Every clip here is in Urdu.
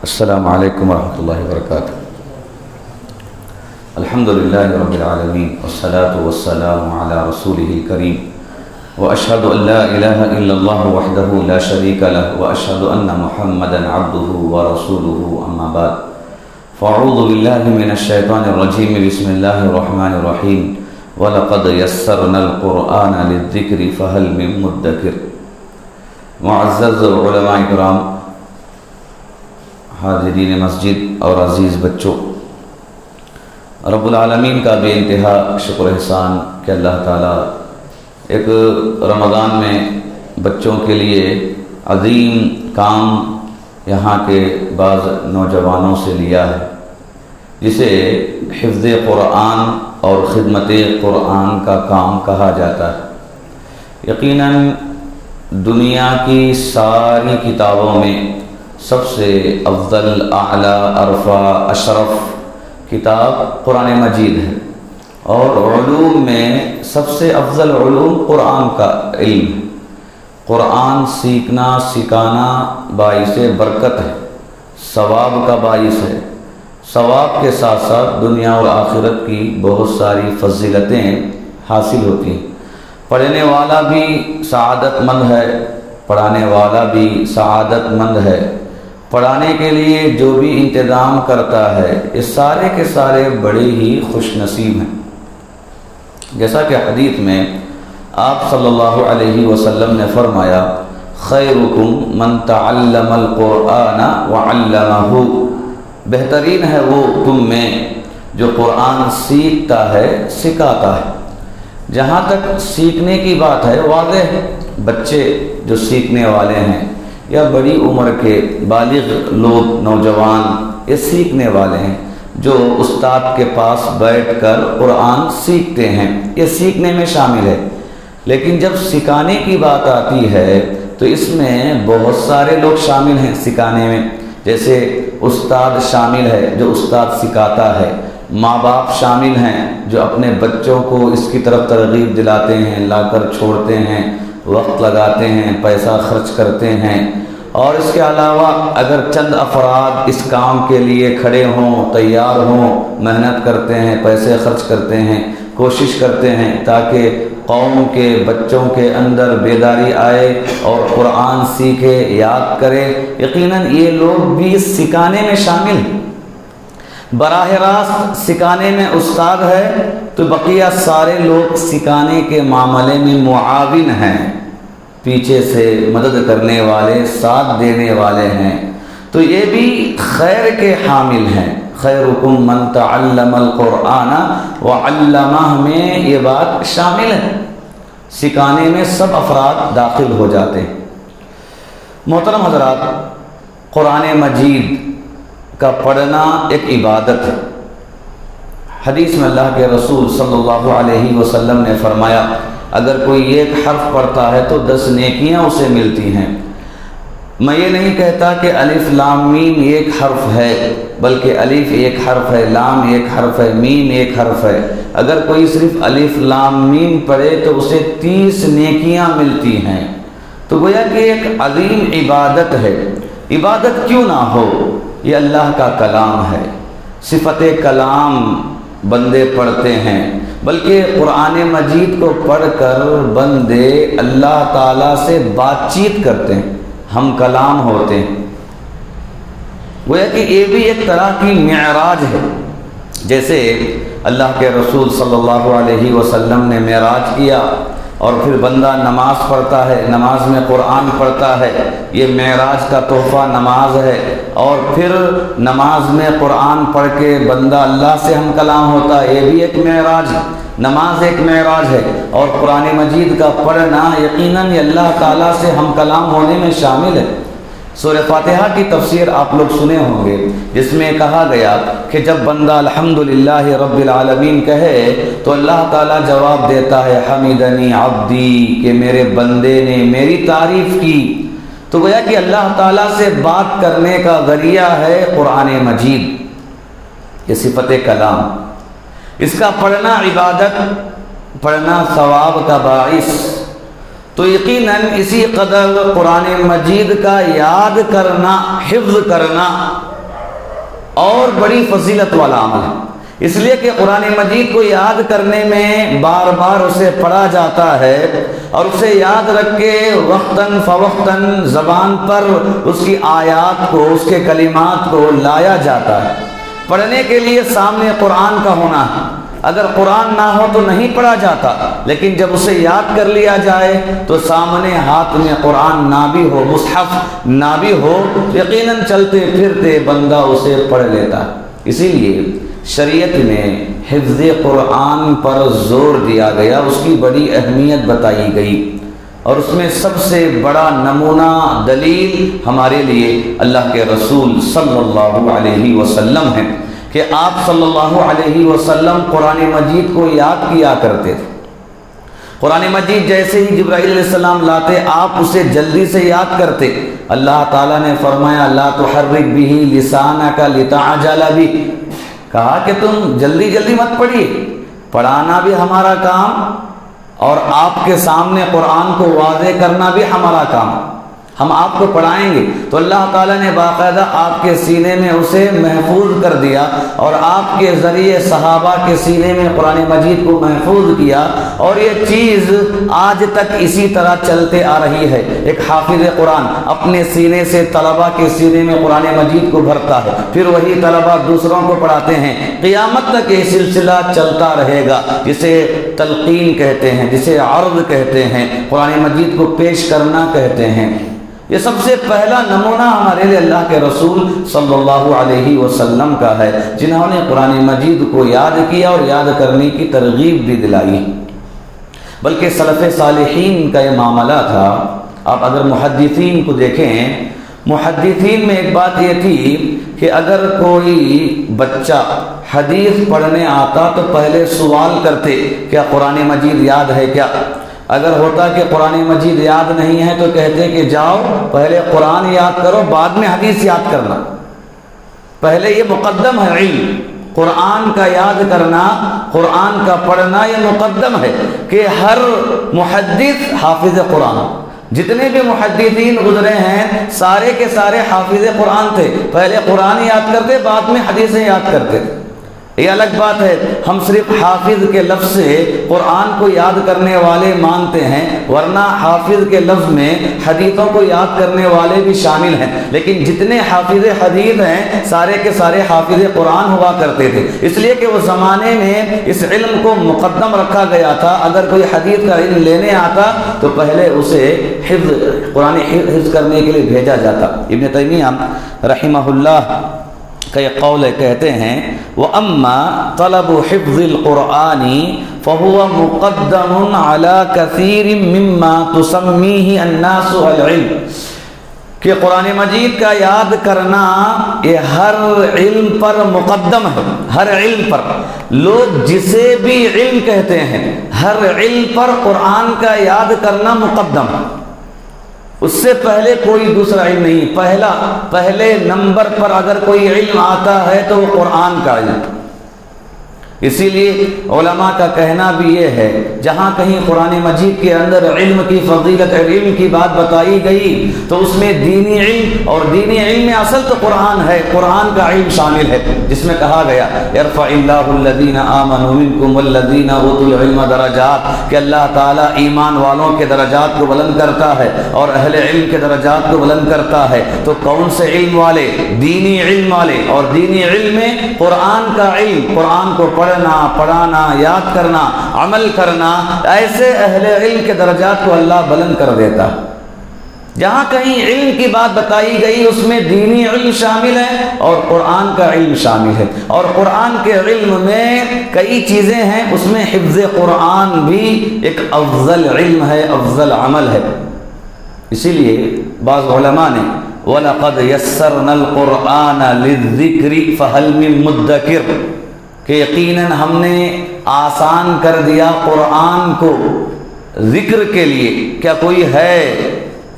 السلام علیکم ورحمۃ اللہ وبرکاتہ۔ الحمد للہ رب العالمین والصلاة والسلام علی رسولہ الکریم واشہد ان لا الہ الا اللہ وحدہ لا شریک لہ واشہد ان محمدا عبدہ ورسولہ اما بعد فاعوذ باللہ من الشیطان الرجیم بسم اللہ الرحمن الرحیم وَلَقَدْ يَسَّرْنَا الْقُرْآنَ لِلذِّكْرِ فَهَلْ مِن مُدَّكِرٍ۔ معزز علماء کرام، حاضرین مسجد اور عزیز بچوں، رب العالمین کا بے انتہا شکر احسان کہ اللہ تعالیٰ ایک رمضان میں بچوں کے لیے عظیم کام یہاں کے بعض نوجوانوں سے لیا ہے، جسے حفظ قرآن اور خدمت قرآن کا کام کہا جاتا ہے۔ یقیناً دنیا کی ساری کتابوں میں سب سے افضل، اعلیٰ، ارفع، اشرف کتاب قرآن مجید ہے، اور علوم میں سب سے افضل علوم قرآن کا علم ہے۔ قرآن سیکھنا سکھانا باعث برکت ہے، ثواب کا باعث ہے۔ ثواب کے ساتھ ساتھ دنیا اور آخرت کی بہت ساری فضیلتیں حاصل ہوتی ہیں۔ پڑھنے والا بھی سعادت مند ہے، پڑھانے والا بھی سعادت مند ہے۔ پڑھانے کے لیے جو بھی انتظام کرتا ہے، یہ سارے کے سارے بڑے ہی خوش نصیب ہیں۔ جیسا کہ حدیث میں آپ صلی اللہ علیہ وسلم نے فرمایا، خیرکم من تعلم القرآن وعلمہ، بہترین ہے وہ تم میں جو قرآن سیکھتا ہے، سکھاتا ہے۔ جہاں تک سیکھنے کی بات ہے، واضح ہے، بچے جو سیکھنے والے ہیں یا بڑی عمر کے بالغ لوگ، نوجوان، یہ سیکھنے والے ہیں، جو استاد کے پاس بیٹھ کر قرآن سیکھتے ہیں، یہ سیکھنے میں شامل ہے۔ لیکن جب سکھانے کی بات آتی ہے تو اس میں بہت سارے لوگ شامل ہیں سکھانے میں، جیسے استاد شامل ہے جو استاد سکھاتا ہے، ماں باپ شامل ہیں جو اپنے بچوں کو اس کی طرف ترغیب دلاتے ہیں، لا کر چھوڑتے ہیں، وقت لگاتے ہیں، پیسہ خرچ کرتے ہیں۔ اور اس کے علاوہ اگر چند افراد اس کام کے لیے کھڑے ہوں، تیار ہوں، محنت کرتے ہیں، پیسے خرچ کرتے ہیں، کوشش کرتے ہیں تاکہ قوم کے بچوں کے اندر بیداری آئے اور قرآن سیکھے، یاد کرے، یقیناً یہ لوگ بھی سکھانے میں شامل ہیں۔ براہ راست سکھانے میں استاد ہے تو بقیہ سارے لوگ سکھانے کے معاملے میں معاون ہیں، پیچھے سے مدد کرنے والے، ساتھ دینے والے ہیں، تو یہ بھی خیر کے حامل ہیں۔ خیرکم من تعلم القرآن وعلمہ میں یہ بات شامل ہے، سکھانے میں سب افراد داخل ہو جاتے ہیں۔ محترم حضرات، قرآن مجید کا پڑھنا ایک عبادت ہے۔ حدیث میں اللہ کے رسول صلی اللہ علیہ وسلم نے فرمایا، اگر کوئی ایک حرف پڑھتا ہے تو 10 نیکیاں اسے ملتی ہیں۔ میں یہ نہیں کہتا کہ الف لام میم ایک حرف ہے، بلکہ الف ایک حرف ہے، لام ایک حرف ہے، میم ایک حرف ہے۔ اگر کوئی صرف الف لام میم پڑھے تو اسے 30 نیکیاں ملتی ہیں۔ تو گویا کہ ایک عظیم عبادت ہے۔ عبادت کیوں نہ ہو، یہ اللہ کا کلام ہے، صفت کلام بندے پڑھتے ہیں، بلکہ قرآن مجید کو پڑھ کر بندے اللہ تعالیٰ سے بات چیت کرتے ہیں، ہم کلام ہوتے ہیں۔ گویا کہ یہ بھی ایک طرح کی معراج ہے، جیسے اللہ کے رسول صلی اللہ علیہ وسلم نے معراج کیا، اور پھر بندہ نماز پڑھتا ہے، نماز میں قرآن پڑھتا ہے، یہ معراج کا تحفہ نماز ہے۔ اور پھر نماز میں قرآن پڑھ کے بندہ اللہ سے ہم کلام ہوتا ہے، یہ بھی ایک معراج ہے۔ نماز ایک معراج ہے، اور قرآن مجید کا پڑھنا یقیناً یہ اللہ تعالیٰ سے ہم کلام ہونے میں شامل ہے۔ سورہ فاتحہ کی تفسیر آپ لوگ سنے ہوں گے، جس میں کہا گیا کہ جب بندہ الحمدللہ رب العالمین کہے تو اللہ تعالیٰ جواب دیتا ہے، حمیدنی عبدی، کہ میرے بندے نے میری تعریف کی۔ تو گویا کہ اللہ تعالیٰ سے بات کرنے کا ذریعہ ہے قرآن مجید، یہ صفت کلام۔ اس کا پڑھنا عبادت، پڑھنا ثواب کا باعث۔ تو یقیناً اسی قدر قرآن مجید کا یاد کرنا، حفظ کرنا اور بڑی فضیلت والا عمل ہے، اس لیے کہ قرآن مجید کو یاد کرنے میں بار بار اسے پڑھا جاتا ہے اور اسے یاد رکھ کے وقتاً فوقتاً زبان پر اس کی آیات کو، اس کے کلمات کو لایا جاتا ہے۔ پڑھنے کے لیے سامنے قرآن کا ہونا ہے، اگر قرآن نہ ہو تو نہیں پڑھا جاتا، لیکن جب اسے یاد کر لیا جائے تو سامنے ہاتھ میں قرآن نہ بھی ہو، مصحف نہ بھی ہو، یقیناً چلتے پھرتے بندہ اسے پڑھ لیتا ہے۔ اسی لیے شریعت میں حفظ قرآن پر زور دیا گیا، اس کی بڑی اہمیت بتائی گئی، اور اس میں سب سے بڑا نمونہ دلیل ہمارے لیے اللہ کے رسول صلی اللہ علیہ وسلم ہے کہ آپ صلی اللہ علیہ وسلم قرآن مجید کو یاد کیا کرتے تھے۔ قرآن مجید جیسے ہی جبرائیل علیہ السلام لاتے آپ اسے جلدی سے یاد کرتے۔ اللہ تعالیٰ نے فرمایا لا تحرک بہ لسانک لتعجل بہ، کہا کہ تم جلدی جلدی مت پڑھیے، پڑھانا بھی ہمارا کام اور آپ کے سامنے قرآن کو واضح کرنا بھی ہمارا کام، ہم آپ کو پڑھائیں گے۔ تو اللہ تعالیٰ نے باقاعدہ آپ کے سینے میں اسے محفوظ کر دیا اور آپ کے ذریعے صحابہ کے سینے میں قرآن مجید کو محفوظ کیا، اور یہ چیز آج تک اسی طرح چلتے آ رہی ہے۔ ایک حافظ قرآن اپنے سینے سے طلبہ کے سینے میں قرآن مجید کو بھرتا ہے، پھر وہی طلبہ دوسروں کو پڑھاتے ہیں، قیامت تک یہ سلسلہ چلتا رہے گا، جسے تلقین کہتے ہیں، جسے عرض کہتے ہیں، قرآن مجید کو پیش کرنا کہتے ہیں۔ یہ سب سے پہلا نمونہ ہمارے لیے اللہ کے رسول صلی اللہ علیہ وسلم کا ہے، جنہوں نے قرآن مجید کو یاد کیا اور یاد کرنے کی ترغیب بھی دلائی۔ بلکہ سلف صالحین کا یہ معاملہ تھا۔ آپ اگر محدثین کو دیکھیں، محدثین میں ایک بات یہ تھی کہ اگر کوئی بچہ حدیث پڑھنے آتا تو پہلے سوال کرتے کیا قرآن مجید یاد ہے کیا؟ اگر ہوتا کہ قرآن مجید یاد نہیں ہے تو کہتے کہ جاؤ پہلے قرآن یاد کرو بعد میں حدیث یاد کرنا، پہلے یہ مقدم ہے علم، قرآن کا یاد کرنا، قرآن کا پڑھنا یہ مقدم ہے کہ ہر محدث حافظ قرآن، جتنے بھی محدثین گزرے ہیں سارے کے سارے حافظ قرآن تھے، پہلے قرآن یاد کرتے بعد میں حدیثیں یاد کرتے تھے۔ یہ الگ بات ہے، ہم صرف حافظ کے لفظ سے قرآن کو یاد کرنے والے مانتے ہیں، ورنہ حافظ کے لفظ میں حدیثوں کو یاد کرنے والے بھی شامل ہیں، لیکن جتنے حافظ حدیث ہیں سارے کے سارے حافظ قرآن ہوا کرتے تھے، اس لیے کہ اس زمانے میں اس علم کو مقدم رکھا گیا تھا۔ اگر کوئی حدیث کا علم لینے آتا تو پہلے اسے قرآن حفظ کرنے کے لیے بھیجا جاتا۔ ابن تیمیہ رحمہ اللہ کا یہ قول کہتے ہیں وَأَمَّا طَلَبُ حِفْظِ الْقُرْآنِ فَهُوَ مُقَدَّمٌ عَلَى كَثِيرٍ مِّمَّا تُسَمِّيهِ النَّاسُ الْعِلْمِ، کہ قرآن مجید کا یاد کرنا یہ ہر علم پر مقدم ہے، ہر علم پر، لوگ جسے بھی علم کہتے ہیں ہر علم پر قرآن کا یاد کرنا مقدم ہے، اس سے پہلے کوئی دوسرا علم نہیں، پہلے نمبر پر اگر کوئی علم آتا ہے تو وہ قرآن کا علم۔ اسی لیے علماء کا کہنا بھی یہ ہے جہاں کہیں قرآن مجید کے اندر علم کی فضیلت، علم کی بات بتائی گئی تو اس میں دینی علم، اور دینی علم میں اصل تو قرآن ہے، قرآن کا علم شامل ہے، جس میں کہا گیا یرفع اللہ الذین آمنوا منکم والذین اوتوا العلم درجات، کہ اللہ تعالیٰ ایمان والوں کے درجات کو بلند کرتا ہے اور اہل علم کے درجات کو بلند کرتا ہے۔ تو کون سے علم والے؟ دینی علم والے، اور دینی علم میں قرآن کا علم، قرآن کو پڑھانا، یاد کرنا، عمل کرنا، ایسے اہل علم کے درجات کو اللہ بلند کر دیتا۔ جہاں کہیں علم کی بات بتائی گئی اس میں دینی علم شامل ہے اور قرآن کا علم شامل ہے، اور قرآن کے علم میں کئی چیزیں ہیں، اس میں حفظ قرآن بھی ایک افضل علم ہے، افضل عمل ہے۔ اسی لیے بعض علماء نے وَلَقَدْ يَسَّرْنَا الْقُرْآنَ لِلذِّكْرِ فَهَلْ مِن مُدَّكِرٍ، کہ یقیناً ہم نے آسان کر دیا قرآن کو ذکر کے لیے، کیا کوئی ہے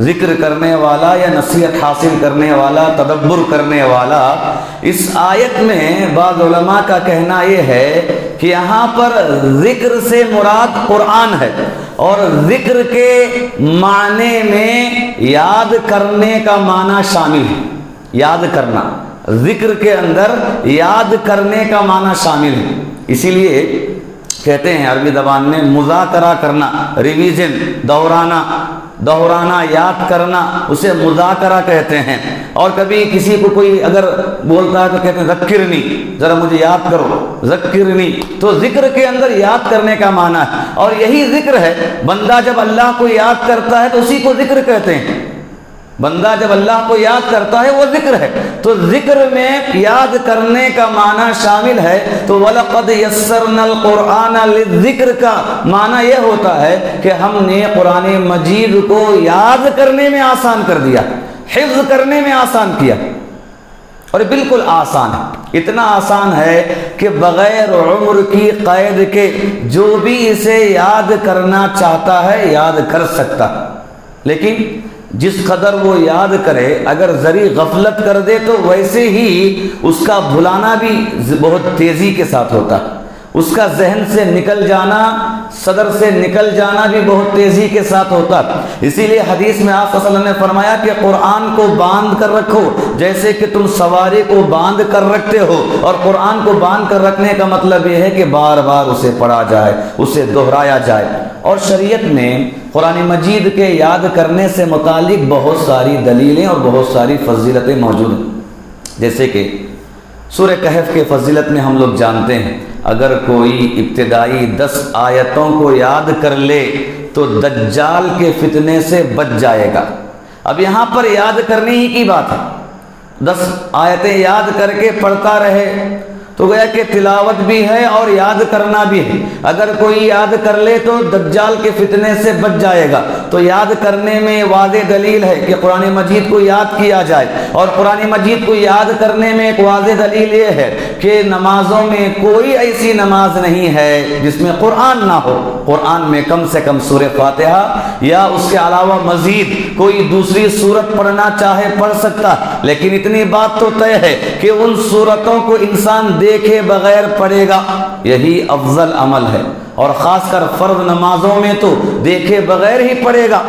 ذکر کرنے والا یا نصیحت حاصل کرنے والا، تدبر کرنے والا؟ اس آیت میں بعض علماء کا کہنا یہ ہے کہ یہاں پر ذکر سے مراد قرآن ہے، اور ذکر کے معنی میں یاد کرنے کا معنی شامل ہے، یاد کرنا۔ ذکر کے اندر یاد کرنے کا معنی شامل ہے۔ اسی لیے کہتے ہیں عربی زبان میں مذاکرہ کرنا، ریویژن، دہرانا، یاد کرنا، اسے مذاکرہ کہتے ہیں۔ اور کبھی کسی کو کوئی اگر بولتا ہے تو کہتے ہیں ذکرنی، ذرا مجھے یاد کرو، ذکرنی۔ تو ذکر کے اندر یاد کرنے کا معنی ہے، اور یہی ذکر ہے۔ بندہ جب اللہ کو یاد کرتا ہے تو اسی کو ذکر کہتے ہیں۔ بندہ جب اللہ کو یاد کرتا ہے وہ ذکر ہے۔ تو ذکر میں یاد کرنے کا معنی شامل ہے۔ تو وَلَقَدْ يَسَّرْنَا الْقُرْآنَ لِلذِّكْرِ کا معنی یہ ہوتا ہے کہ ہم نے قرآن مجید کو یاد کرنے میں آسان کر دیا، حفظ کرنے میں آسان کیا، اور بالکل آسان ہے۔ اتنا آسان ہے کہ بغیر عمر کی قید کے جو بھی اسے یاد کرنا چاہتا ہے یاد کر سکتا، لیکن جس قدر وہ یاد کرے اگر ذری غفلت کر دے تو ویسے ہی اس کا بھلانا بھی بہت تیزی کے ساتھ ہوتا ہے، اس کا ذہن سے نکل جانا، صدر سے نکل جانا بھی بہت تیزی کے ساتھ ہوتا ہے۔ اسی لیے حدیث میں آپ صلی اللہ علیہ وسلم نے فرمایا کہ قرآن کو باندھ کر رکھو جیسے کہ تم سواری کو باندھ کر رکھتے ہو، اور قرآن کو باندھ کر رکھنے کا مطلب یہ ہے کہ بار بار اسے پڑھا جائے، اسے دہرایا جائے۔ اور شریعت میں قرآن مجید کے یاد کرنے سے متعلق بہت ساری دلیلیں اور بہت ساری فضیلتیں موجود ہیں، جیسے کہ سورہ کہف کے فضیلت میں ہم لوگ جانتے ہیں اگر کوئی ابتدائی 10 آیتوں کو یاد کر لے تو دجال کے فتنے سے بچ جائے گا۔ اب یہاں پر یاد کرنے ہی کی بات ہے، 10 آیتیں یاد کر کے پڑھتا رہے تو گویا کہ تلاوت بھی ہے اور یاد کرنا بھی ہے۔ اگر کوئی یاد کر لے تو دجال کے فتنے سے بچ جائے گا۔ تو یاد کرنے میں واضح دلیل ہے کہ قرآن مجید کو یاد کیا جائے، اور قرآن مجید کو یاد کرنے میں ایک واضح دلیل یہ ہے کہ نمازوں میں کوئی ایسی نماز نہیں ہے جس میں قرآن نہ ہو۔ قرآن میں کم سے کم سورہ فاتحہ یا اس کے علاوہ مزید کوئی دوسری سورت پڑھنا چاہے پڑھ سکتا، لیکن اتنی بات تو طے ہے کہ ان سورتوں کو انسان دیکھے بغیر پڑھے گا، یہی افضل عمل ہے، اور خاص کر فرض نمازوں میں تو دیکھے بغیر ہی پڑھے گا۔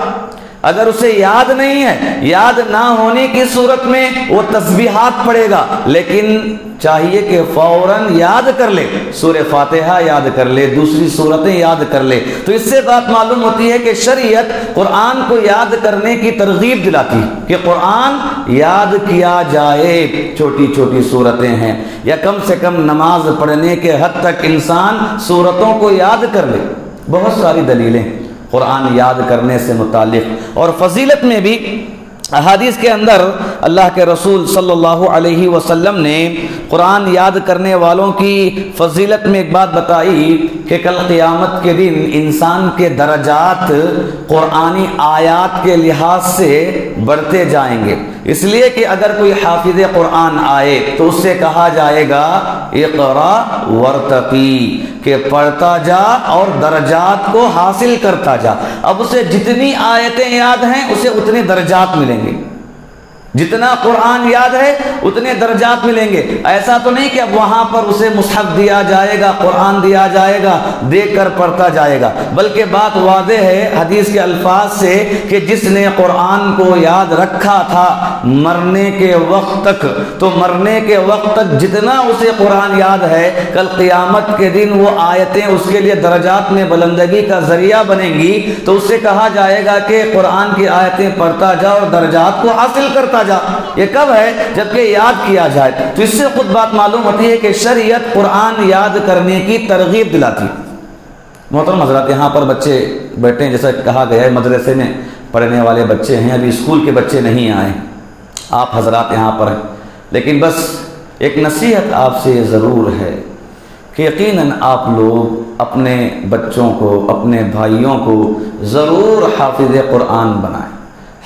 اگر اسے یاد نہیں ہے، یاد نہ ہونے کی صورت میں وہ تسبیحات پڑھے گا، لیکن چاہیے کہ فوراً یاد کر لے، سورہ فاتحہ یاد کر لے، دوسری صورتیں یاد کر لے۔ تو اس سے بات معلوم ہوتی ہے کہ شریعت قرآن کو یاد کرنے کی ترغیب دلاتی ہے کہ قرآن یاد کیا جائے۔ چھوٹی چھوٹی صورتیں ہیں، یا کم سے کم نماز پڑھنے کے حد تک انسان صورتوں کو یاد کر لے۔ بہت ساری دلیلیں قرآن یاد کرنے سے متعلق، اور فضیلت میں بھی احادیث کے اندر اللہ کے رسول صلی اللہ علیہ وسلم نے قرآن یاد کرنے والوں کی فضیلت میں ایک بات بتائی کہ کل قیامت کے دن انسان کے درجات قرآنی آیات کے لحاظ سے بڑھتے جائیں گے، اس لیے کہ اگر کوئی حافظ قرآن آئے تو اس سے کہا جائے گا اقرا ورتقی، کہ پڑھتا جا اور درجات کو حاصل کرتا جا۔ اب اسے جتنی آیتیں یاد ہیں اسے اتنے درجات ملیں گے، جتنا قرآن یاد ہے اتنے درجات ملیں گے۔ ایسا تو نہیں کہ اب وہاں پر اسے مصحف دیا جائے گا، قرآن دیا جائے گا، دیکھ کر پڑھتا جائے گا، بلکہ بات واضح ہے حدیث کے الفاظ سے کہ جس نے قرآن کو یاد رکھا تھا مرنے کے وقت تک، تو مرنے کے وقت تک جتنا اسے قرآن یاد ہے کل قیامت کے دن وہ آیتیں اس کے لیے درجات میں بلندگی کا ذریعہ بنیں گی۔ تو اس سے کہا جائے گا کہ قرآن کی آیتیں پڑھتا جا اور درجات کو حاصل کرتا جا۔ یہ کب ہے؟ جبکہ یاد کیا جائے۔ تو اس سے خود بات معلوم ہوتی ہے کہ شریعت قرآن یاد کرنے کی ترغیب دلاتی۔ محترم حضرات، یہاں پر بچے بیٹھے ہیں، جیسا کہا گیا ہے مدرسے میں پڑھنے والے بچے ہیں، ابھی اسکول کے بچے نہیں آئے، آپ حضرات یہاں پر ہیں، لیکن بس ایک نصیحت آپ سے یہ ضرور ہے کہ یقیناً آپ لوگ اپنے بچوں کو، اپنے بھائیوں کو ضرور حافظ قرآن بنائیں۔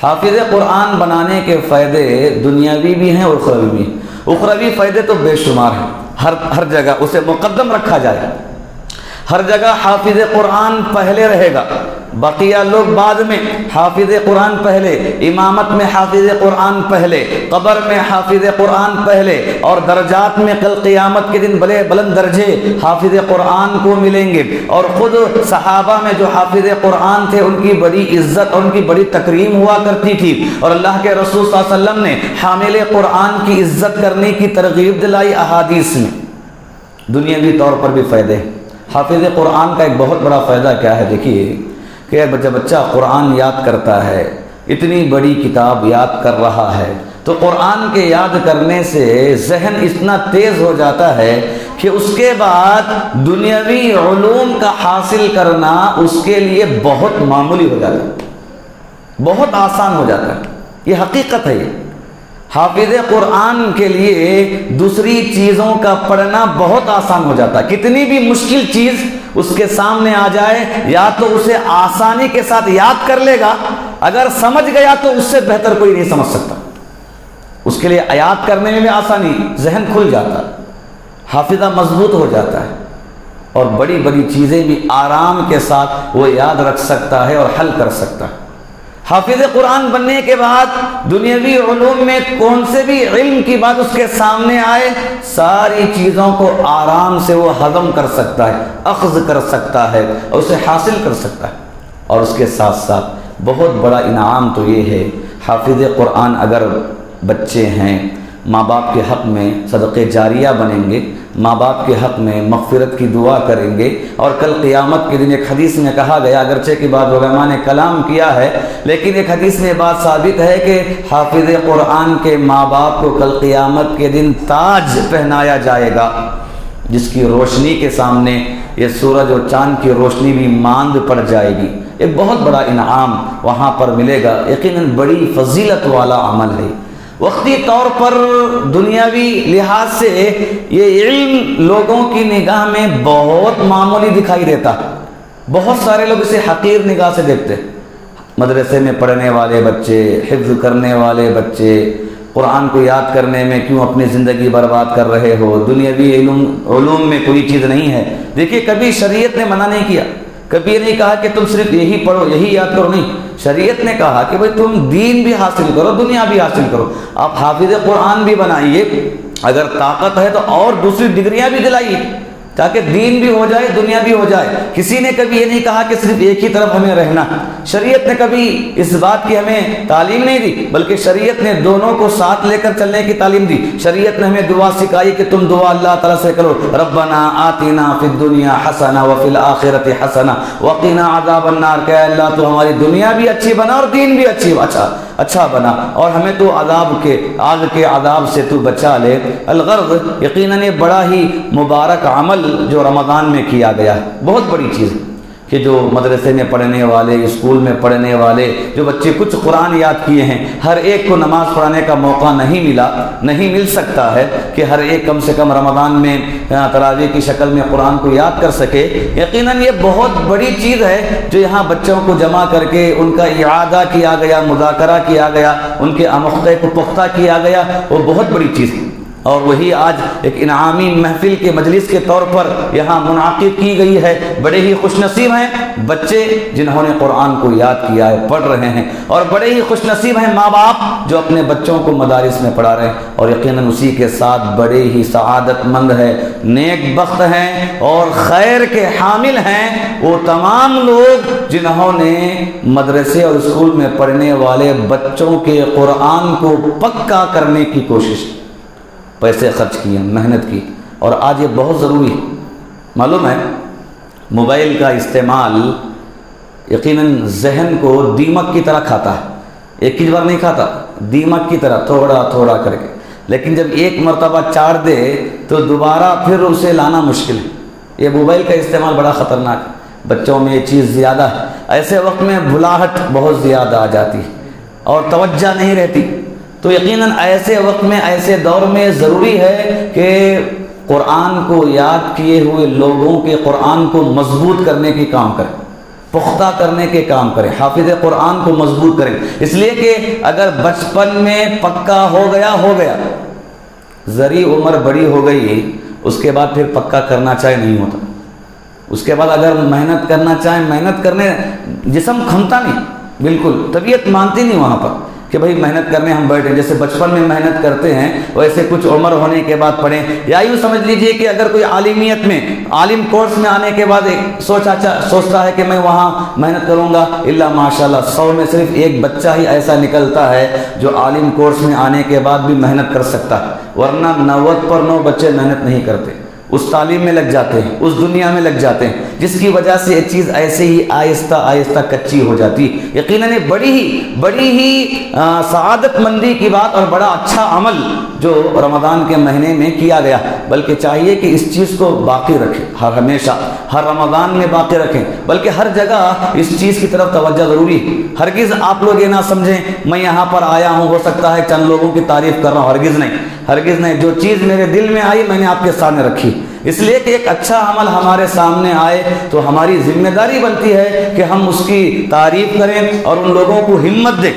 حافظ قرآن بنانے کے فائدے دنیاوی بھی ہیں اور اخروی بھی ہیں۔ اخروی فائدے تو بے شمار ہیں، ہر جگہ اسے مقدم رکھا جائے، ہر جگہ حافظ قرآن پہلے رہے گا۔ بقیہ لوگ بعد میں، حافظ قرآن پہلے، امامت میں حافظ قرآن پہلے، قبر میں حافظ قرآن پہلے، اور درجات میں کل قیامت کے دن بڑے بلند درجے حافظ قرآن کو ملیں گے۔ اور خود صحابہ میں جو حافظ قرآن تھے ان کی بڑی عزت اور ان کی بڑی تکریم ہوا کرتی تھی، اور اللہ کے رسول صلی اللہ علیہ وسلم نے حامل قرآن کی عزت کرنے کی ترغیب دلائی احادیث میں۔ دنیاوی طور پر بھی فائدے، حافظ قرآن کا ایک بہت بڑا فائدہ کیا ہے، دیکھیے کہ جب بچہ قرآن یاد کرتا ہے، اتنی بڑی کتاب یاد کر رہا ہے، تو قرآن کے یاد کرنے سے ذہن اتنا تیز ہو جاتا ہے کہ اس کے بعد دنیاوی علوم کا حاصل کرنا اس کے لیے بہت معمولی ہو جاتا ہے، بہت آسان ہو جاتا ہے۔ یہ حقیقت ہے۔ یہ حافظ قرآن کے لیے دوسری چیزوں کا پڑھنا بہت آسان ہو جاتا ہے۔ کتنی بھی مشکل چیز اس کے سامنے آ جائے، یا تو اسے آسانی کے ساتھ یاد کر لے گا، اگر سمجھ گیا تو اس سے بہتر کوئی نہیں سمجھ سکتا۔ اس کے لیے یاد کرنے میں بھی آسانی، ذہن کھل جاتا ہے، حافظہ مضبوط ہو جاتا ہے، اور بڑی بڑی چیزیں بھی آرام کے ساتھ وہ یاد رکھ سکتا ہے اور حل کر سکتا ہے۔ حافظ قرآن بننے کے بعد دنیاوی علوم میں کون سے بھی علم کی بات اس کے سامنے آئے، ساری چیزوں کو آرام سے وہ ہضم کر سکتا ہے، اخذ کر سکتا ہے اور اسے حاصل کر سکتا ہے۔ اور اس کے ساتھ ساتھ بہت بڑا انعام تو یہ ہے، حافظ قرآن اگر بچے ہیں، ماں باپ کے حق میں صدقہ جاریہ بنیں گے، ماں باپ کے حق میں مغفرت کی دعا کریں گے، اور کل قیامت کے دن ایک حدیث میں کہا گیا، اگرچہ کی بات علماء نے کلام کیا ہے، لیکن ایک حدیث میں بات ثابت ہے کہ حافظ قرآن کے ماں باپ کو کل قیامت کے دن تاج پہنایا جائے گا، جس کی روشنی کے سامنے یہ سورج اور چاند کی روشنی بھی ماند پڑ جائے گی۔ ایک بہت بڑا انعام وہاں پر ملے گا، یقیناً بڑی فضیلت والا عمل ہے۔ وقتی طور پر دنیاوی لحاظ سے یہ علم لوگوں کی نگاہ میں بہت معمولی دکھائی دیتا ہے، بہت سارے لوگ اسے حقیر نگاہ سے دیکھتے ہیں۔ مدرسے میں پڑھنے والے بچے، حفظ کرنے والے بچے، قرآن کو یاد کرنے میں کیوں اپنی زندگی برباد کر رہے ہو، دنیاوی علوم میں کوئی چیز نہیں ہے۔ دیکھیے کبھی شریعت نے منع نہیں کیا، کبھی یہ نہیں کہا کہ تم صرف یہی پڑھو یہی یاد کرو، نہیں، شریعت نے کہا کہ بھئی تم دین بھی حاصل کرو، دنیا بھی حاصل کرو۔ آپ حافظ قرآن بھی بنائیے، اگر طاقت ہے تو اور دوسری ڈگریاں بھی دلائیے، تاکہ دین بھی ہو جائے دنیا بھی ہو جائے۔ کسی نے کبھی یہ نہیں کہا کہ صرف ایک ہی طرف ہمیں رہنا، شریعت نے کبھی اس بات کی ہمیں تعلیم نہیں دی، بلکہ شریعت نے دونوں کو ساتھ لے کر چلنے کی تعلیم دی۔ شریعت نے ہمیں دعا سکھائی کہ تم دعا اللہ تعالیٰ سے کرو، ربنا آتنا فی الدنیا حسنہ وفی الآخرۃ حسنہ وقنا عذاب النار، کہ اللہ تو ہماری دنیا بھی اچھی بنا اور دین بھی اچھا بنا، اور ہمیں تو آگ کے عذاب سے تو بچا لے۔ الغرض یقیناً یہ بڑا ہی مبارک عمل جو رمضان میں کیا گیا ہے، بہت بڑی چیز ہے کہ جو مدرسے میں پڑھنے والے، اسکول میں پڑھنے والے جو بچے کچھ قرآن یاد کیے ہیں، ہر ایک کو نماز پڑھنے کا موقع نہیں مل سکتا ہے کہ ہر ایک کم سے کم رمضان میں تراویح کی شکل میں قرآن کو یاد کر سکے۔ یقیناً یہ بہت بڑی چیز ہے جو یہاں بچوں کو جمع کر کے ان کا اعادہ کیا گیا، مذاکرہ کیا گیا، ان کے آموختہ کو پختہ کیا گیا، وہ بہت بڑی چیز ہے۔ اور وہی آج ایک انعامی محفل کے مجلس کے طور پر یہاں منعقد کی گئی ہے۔ بڑے ہی خوش نصیب ہیں بچے جنہوں نے قرآن کو یاد کیا ہے، پڑھ رہے ہیں، اور بڑے ہی خوش نصیب ہیں ماں باپ جو اپنے بچوں کو مدارس میں پڑھا رہے ہیں، اور یقیناً اسی کے ساتھ بڑے ہی سعادت مند ہے، نیک بخت ہیں اور خیر کے حامل ہیں وہ تمام لوگ جنہوں نے مدرسے اور اسکول میں پڑھنے والے بچوں کے قرآن کو پکا کرنے کی کوشش کی، پیسے خرچ کیے، محنت کی۔ اور آج یہ بہت ضروری ہے۔ معلوم ہے موبائل کا استعمال یقیناً ذہن کو دیمک کی طرح کھاتا ہے، ایک ہی بار نہیں کھاتا، دیمک کی طرح تھوڑا تھوڑا کر کے، لیکن جب ایک مرتبہ چاٹ دے تو دوبارہ پھر اسے لانا مشکل ہے۔ یہ موبائل کا استعمال بڑا خطرناک ہے، بچوں میں یہ چیز زیادہ ہے۔ ایسے وقت میں بھلاہٹ بہت زیادہ آ جاتی ہے اور توجہ نہیں رہتی، تو یقیناً ایسے وقت میں، ایسے دور میں ضروری ہے کہ قرآن کو یاد کیے ہوئے لوگوں کے قرآن کو مضبوط کرنے کی کام کریں، پختہ کرنے کے کام کریں، حافظ قرآن کو مضبوط کریں، اس لیے کہ اگر بچپن میں پکا ہو گیا، ذری عمر بڑی ہو گئی، اس کے بعد پھر پکا کرنا چاہے نہیں ہوتا۔ اس کے بعد اگر محنت کرنا چاہیں، محنت کرنے جسم کھمتا نہیں، بالکل طبیعت مانتی نہیں وہاں پر کہ بھئی محنت کرنے ہم بیٹھے، جیسے بچپن میں محنت کرتے ہیں ویسے کچھ عمر ہونے کے بعد پڑھیں، یا یوں سمجھ لیجئے کہ اگر کوئی عالمیت میں، عالم کورس میں آنے کے بعد ایک سوچتا ہے کہ میں وہاں محنت کروں گا، الا ماشاءاللہ 100 میں صرف ایک بچہ ہی ایسا نکلتا ہے جو عالم کورس میں آنے کے بعد بھی محنت کر سکتا ہے، ورنہ 90 پر 9 بچے محنت نہیں کرتے، اس تعلیم میں لگ جاتے ہیں، اس دنیا میں لگ جاتے ہیں، جس کی وجہ سے یہ چیز ایسے ہی آہستہ آہستہ کچی ہو جاتی۔ یقیناً بڑی ہی سعادت مندی کی بات اور بڑا اچھا عمل جو رمضان کے مہینے میں کیا گیا، بلکہ چاہیے کہ اس چیز کو باقی رکھیں، ہمیشہ ہر رمضان میں باقی رکھیں، بلکہ ہر جگہ اس چیز کی طرف توجہ ضروری ہے۔ ہرگز آپ لوگ یہ نہ سمجھیں میں یہاں پر آیا ہوں، ہو سکتا ہے چند لوگوں کی تعریف کر رہا ہوں، ہرگز نہیں، جو چیز میرے دل میں آئی میں نے آپ کے سامنے رکھی، اس لیے کہ ایک اچھا عمل ہمارے سامنے آئے تو ہماری ذمہ داری بنتی ہے کہ ہم اس کی تعریف کریں اور ان لوگوں کو ہمت دیں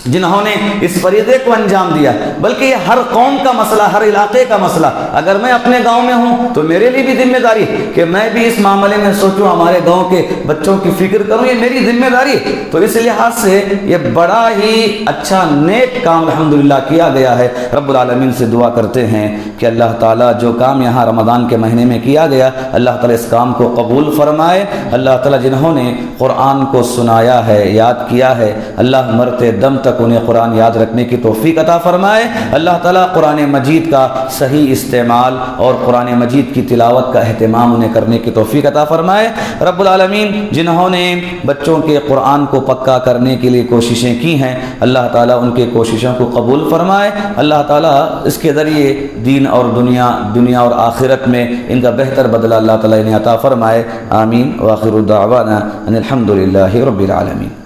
جنہوں نے اس فریضے کو انجام دیا، بلکہ یہ ہر قوم کا مسئلہ، ہر علاقے کا مسئلہ۔ اگر میں اپنے گاؤں میں ہوں تو میرے لیے بھی ذمہ داری ہے کہ میں بھی اس معاملے میں سوچوں، ہمارے گاؤں کے بچوں کی فکر کروں، یہ میری ذمہ داری ہے۔ تو اس لحاظ سے یہ بڑا ہی اچھا نیک کام الحمدللہ کیا گیا ہے۔ رب العالمین سے دعا کرتے ہیں کہ اللہ تعالیٰ جو کام یہاں رمضان کے مہینے میں کیا گیا، اللہ تعالیٰ اس کام کو قبول فرمائے۔ اللہ تعالیٰ جنہوں نے قرآن کو سنایا ہے، یاد کیا ہے، اللہ مرتے دم تک انہیں قرآن یاد رکھنے کی توفیق عطا فرمائے۔ اللہ تعالیٰ قرآن مجید کا صحیح استعمال اور قرآن مجید کی تلاوت کا اہتمام انہیں کرنے کی توفیق عطا فرمائے۔ رب العالمین جنہوں نے بچوں کے قرآن کو پکا کرنے کے لیے کوششیں کی ہیں، اللہ تعالیٰ ان کے کوششوں کو قبول فرمائے۔ اللہ تعالیٰ اس کے ذریعے دین اور دنیا اور آخرت میں ان کا بہتر بدلہ اللہ تعالیٰ انہیں عطا فرمائے۔ آمین۔ وآخر دعوانا ان الحمد للہ رب العالمین۔